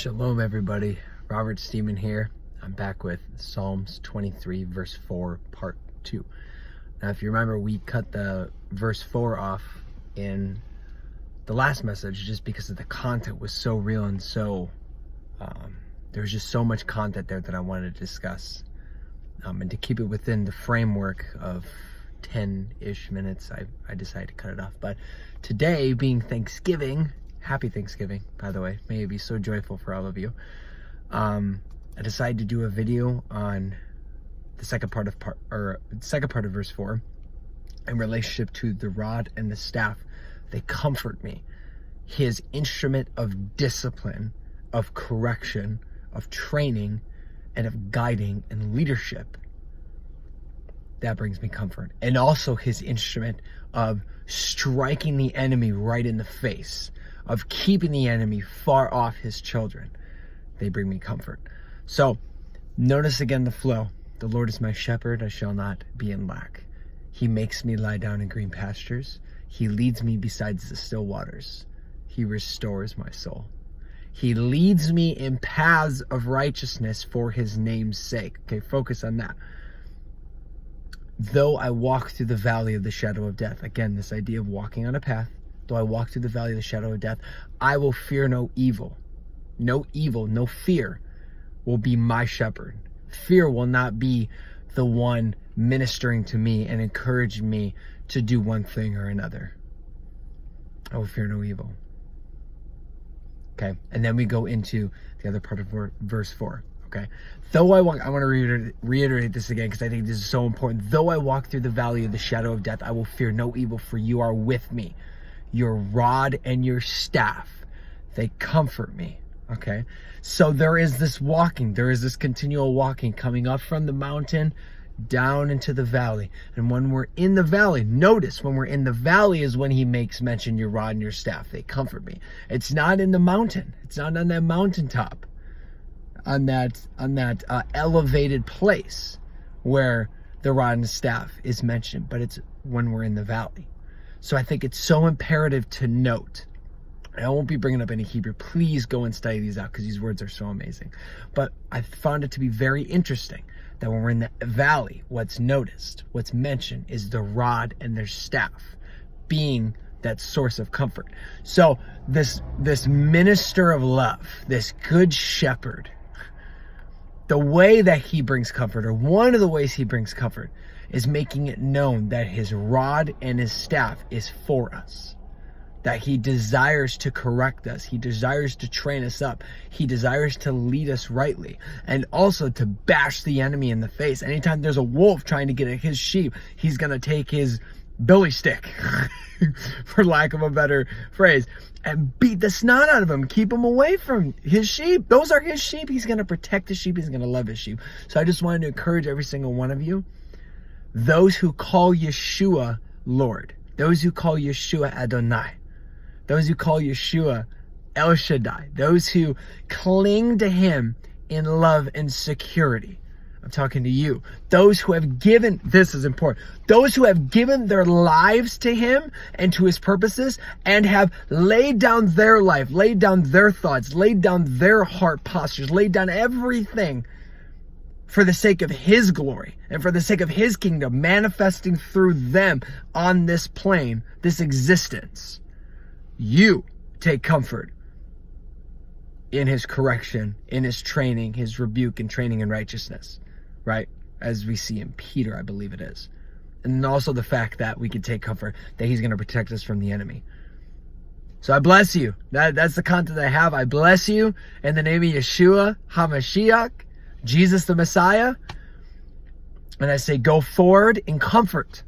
Shalom, everybody. Robert Steeman here. I'm back with Psalms 23, verse 4, part 2. Now, if you remember, we cut the verse 4 off in the last message just because of the content was so real and so, there was just so much content there that I wanted to discuss. And to keep it within the framework of 10-ish minutes, I decided to cut it off. But today, being Thanksgiving, happy Thanksgiving, by the way. May it be so joyful for all of you. I decided to do a video on the second part of verse 4 in relationship to the rod and the staff. They comfort me. His instrument of discipline, of correction, of training, and of guiding and leadership. That brings me comfort. And also his instrument of striking the enemy right in the face, of keeping the enemy far off his children. They bring me comfort. So notice again the flow. The Lord is my shepherd, I shall not be in lack. He makes me lie down in green pastures. He leads me beside the still waters. He restores my soul. He leads me in paths of righteousness for his name's sake. Okay, focus on that. Though I walk through the valley of the shadow of death. Again, this idea of walking on a path. Though I walk through the valley of the shadow of death, I will fear no evil. No evil, no fear will be my shepherd. Fear will not be the one ministering to me and encouraging me to do one thing or another. I will fear no evil. Okay, and then we go into the other part of verse 4. Okay, though I want to reiterate this again because I think this is so important. Though I walk through the valley of the shadow of death, I will fear no evil, for you are with me. Your rod and your staff, they comfort me. Okay, so there is this walking, there is this continual walking coming up from the mountain down into the valley. And when we're in the valley, notice when we're in the valley is when he makes mention your rod and your staff. They comfort me. It's not in the mountain. It's not on that mountaintop, on that elevated place where the rod and the staff is mentioned, but it's when we're in the valley. So I think it's so imperative to note. I won't be bringing up any Hebrew. Please go and study these out because these words are so amazing. But I found it to be very interesting that when we're in the valley, what's noticed, what's mentioned is the rod and their staff being that source of comfort. So this minister of love, this good shepherd, the way that he brings comfort, or one of the ways he brings comfort, is making it known that his rod and his staff is for us. That he desires to correct us. He desires to train us up. He desires to lead us rightly. And also to bash the enemy in the face. Anytime there's a wolf trying to get at his sheep, he's going to take his billy stick, for lack of a better phrase, and beat the snot out of him. Keep him away from his sheep. Those are his sheep. He's going to protect his sheep. He's going to love his sheep. So I just wanted to encourage every single one of you, those who call Yeshua Lord, those who call Yeshua Adonai, those who call Yeshua El Shaddai, those who cling to him in love and security. I'm talking to you. Those who have given, this is important, those who have given their lives to him and to his purposes and have laid down their life, laid down their thoughts, laid down their heart postures, laid down everything for the sake of his glory and for the sake of his kingdom manifesting through them on this plane, this existence. You take comfort in his correction, in his training, his rebuke and training in righteousness, right? As we see in Peter, I believe it is. And also the fact that we can take comfort that he's going to protect us from the enemy. So I bless you. That's the content I have. I bless you in the name of Yeshua HaMashiach, Jesus the Messiah. And I say, go forward in comfort.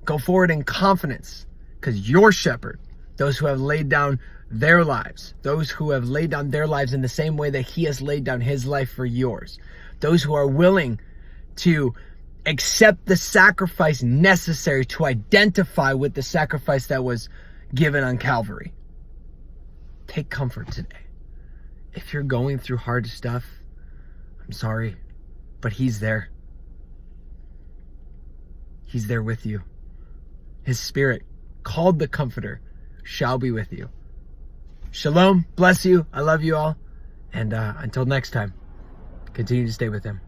Go forward in confidence, because your shepherd, those who have laid down their lives, those who have laid down their lives in the same way that he has laid down his life for yours, those who are willing to accept the sacrifice necessary to identify with the sacrifice that was given on Calvary. Take comfort today. If you're going through hard stuff, I'm sorry, but he's there. He's there with you. His spirit, called the Comforter, shall be with you. Shalom. Bless you. I love you all. And until next time, continue to stay with him.